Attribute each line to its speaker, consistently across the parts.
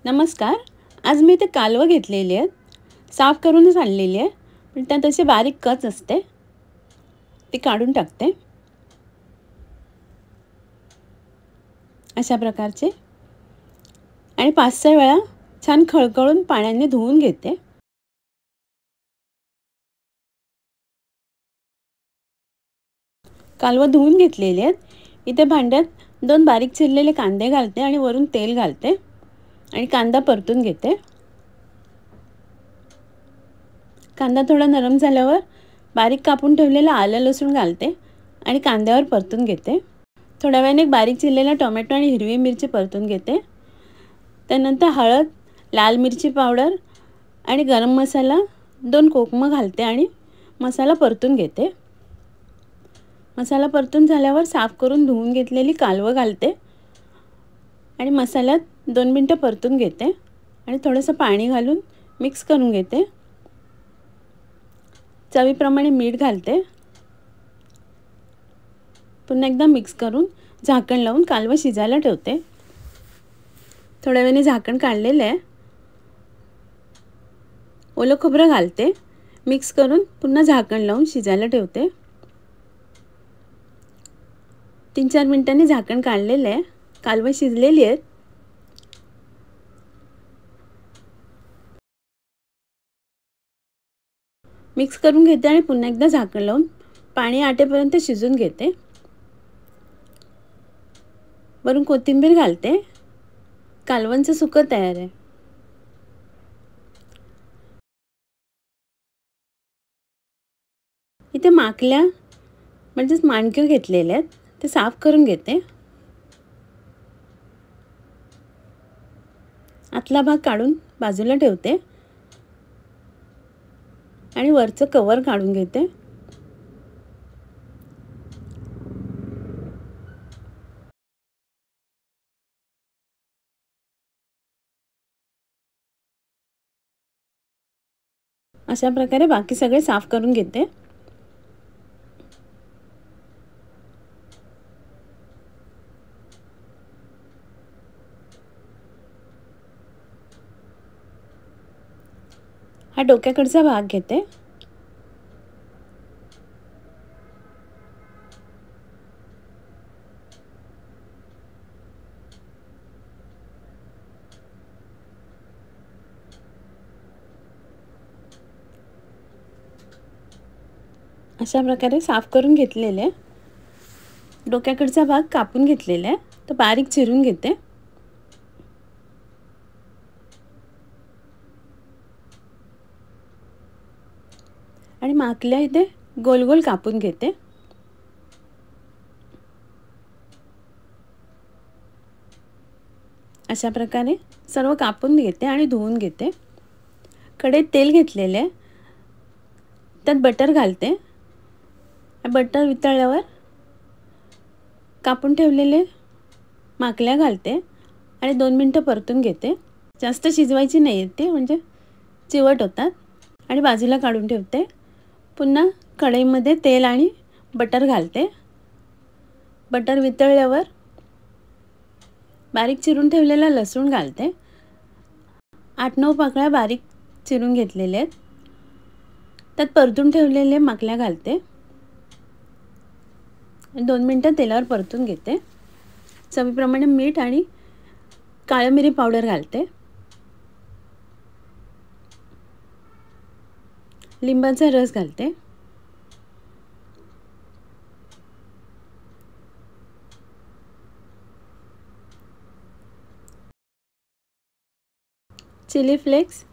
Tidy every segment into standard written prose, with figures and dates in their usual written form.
Speaker 1: नमस्कार. आज मी ते कालवं घेतलेली आहेत. साफ करूनच आणलेली आहे, पण त्यात असे बारीक कच असते, ती काढून टाकते. अशा प्रकारचे आणि 5-6 वेळा छान खळखळून पाण्याने धुवून घेते. कालवं धुवून घेतलेली आहेत. इथे भांड्यात 2 बारीक चिरलेले कांदे घालते आणि वरून तेल घालते आणि कांदा परतून घेते. कांदा थोडा नरम झाल्यावर बारीक कापून ठेवलेलं आलं लसूण घालते आणि कांद्यावर परतून घेते. थोड्या वेळाने बारीक चिरलेला टोमॅटो आणि हिरवी मिरची परतून घेते. त्यानंतर हळद, लाल मिरची पावडर आणि गरम मसाला 2 कोकमं घालते आणि मसाला परतून घेते. मसाला परतून झाल्यावर साफ करून धुवून घेतलेली कालवं घालते आणि मसाल्यात 2 मिनिटं परतून घेते आणि थोडंसं पाणी घालून मिक्स करून घेते. चवीप्रमाणे मीठ घालते. पुन्हा एकदा मिक्स करून झाकण लावून कालवं शिजायला ठेवते. थोड्या वेळाने झाकण काढलेलं आहे. ओलं खोबरं घालते. मिक्स करून पुन्हा झाकण लावून शिजायला ठेवते. 3-4 मिनिटांनी झाकण काढलेलं आहे. कालवं शिजलेली आहेत. मिक्स करून घेते आणि पुन्हा एकदा झाकण लावून पाणी आटेपर्यंत शिजून घेते. वरून कोथिंबीर घालते. कालवांचं सुकं तयार आहे. इथे माकल्या म्हणजेच माणक्या घेतलेल्या आहेत, ते साफ करून घेते. आतला भाग काढून बाजूला ठेवते आणि वरचं कवर काढून घेते. अशा प्रकारे बाकी सगळे साफ करून घेते. हा डोक्याकडचा भाग घेते. अशा प्रकारे साफ करून घेतलेले. डोक्याकडचा भाग कापून घेतलेला आहे, तो बारीक चिरून घेते. आणि माकल्या इथे गोल गोल कापून घेते. अशा प्रकारे सर्व कापून घेते आणि धुवून घेते. कढईत तेल घेतलेले आहे, त्यात बटर घालते. बटर वितळल्यावर कापून ठेवलेले माकल्या घालते आणि 2 मिनिटं परतून घेते. जास्त शिजवायची नाही आहेत ते, म्हणजे चिवट होतात. आणि बाजूला काढून ठेवते. पुन्हा कढईमध्ये तेल आणि बटर घालते. बटर वितळल्यावर बारीक चिरून ठेवलेला लसूण घालते. 8-9 पाकळ्या बारीक चिरून घेतलेले आहेत. त्यात परतून ठेवलेले माकल्या घालते. 2 मिनिटं तेलावर परतून घेते. चवीप्रमाणे मीठ आणि काळी मिरी पावडर घालते. लिंबाचा रस घालते. चिली फ्लेक्स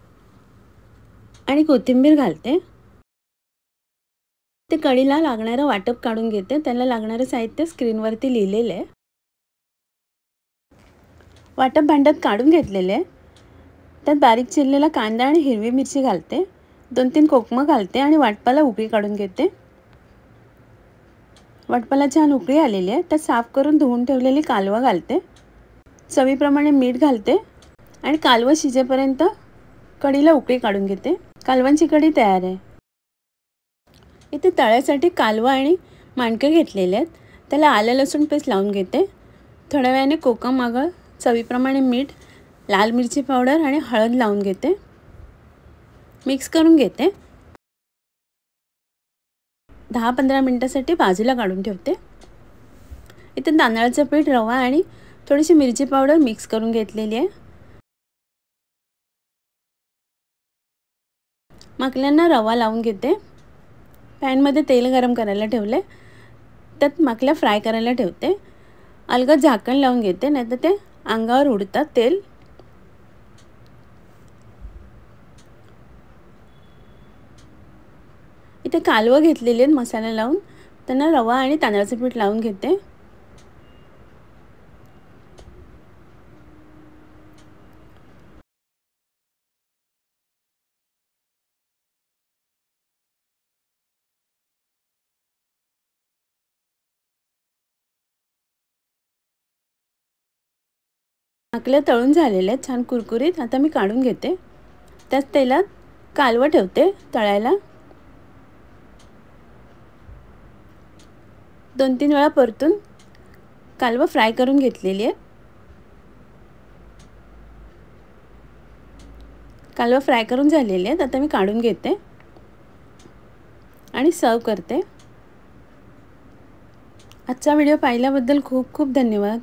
Speaker 1: आणि कोथिंबीर घालते. ते कढीला लागणारं वाटप काढून घेते. त्याला लागणारं साहित्य स्क्रीनवरती लिहिलेलं आहे. वाटप भांड्यात काढून घेतलेले आहे. त्यात बारीक चिरलेला कांदा आणि हिरवी मिरची घालते. 2-3 कोकमं घालते आणि वाटपाला उकळी काढून घेते. वाटपाला छान उकळी आलेली आहे. त्यात साफ करून धुवून ठेवलेली कालवं घालते. चवीप्रमाणे मीठ घालते आणि कालवं शिजेपर्यंत कढीला उकळी काढून घेते. कालवांची कढी तयार आहे. इथे तळ्यासाठी कालवं आणि माणके घेतलेले आहेत. त्याला आलं लसूण पेस्ट लावून घेते. थोड्या वेळाने कोकम, आगळ, चवीप्रमाणे मीठ लाल मिरची पावडर आणि हळद लावून घेते, मिक्स करून घेते. 10-15 मिनिटासाठी बाजूला काढून ठेवते. इथे तांदळाचं पीठ, रवा आणि थोडीशी मिरची पावडर मिक्स करून घेतलेली आहे. मकल्यांना रवा लावून घेते. पॅनमध्ये तेल गरम करायला ठेवले, त्यात मकल्या फ्राय करायला ठेवते. अलगद झाकण लावून घेते, नाहीतर ते अंगावर उडतात तेल. इथे कालवं घेतलेली आहेत मसाला लावून, त्यांना रवा आणि तांदळाचं पीठ लावून घेते. मकल्या तळून झालेल्या आहेत, छान कुरकुरीत. आता मी काढून घेते. त्याच तेलात कालवं ठेवते तळायला. 2-3 वेळा परतून कालवं फ्राय करून घेतलेली आहे. कालवं फ्राय करून झालेली आहेत. आता मी काढून घेते आणि सर्व करते. आजचा व्हिडिओ पाहिल्याबद्दल खूप खूप धन्यवाद.